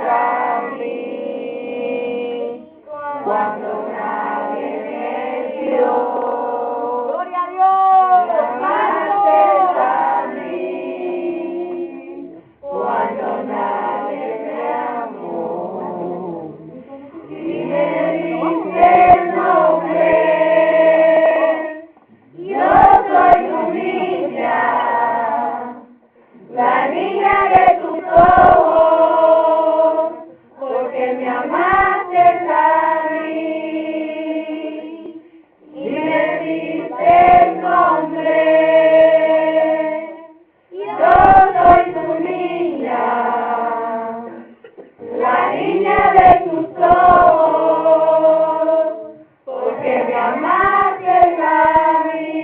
a mí. Cuando nadie me vio, Gloria a Dios. llamaste a mí. Cuando nadie me amó y me diste el nombre, yo soy tu niña, la niña de tus ojos, porque me amaste a mí y me diste el nombre. Yo soy tu niña, la niña de tus ojos, porque me amaste a mí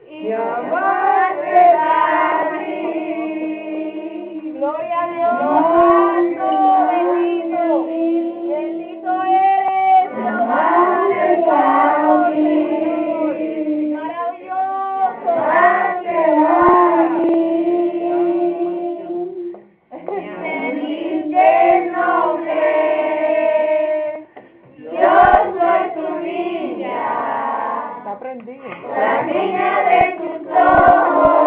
y me amaste a mí. Gloria a Dios. Santo, bendito. Bendito eres. Me amaste a mí. Maravilloso. Amaste a mí. Me diste el nombre. Yo soy tu niña, Está prendido. la niña de tus ojos.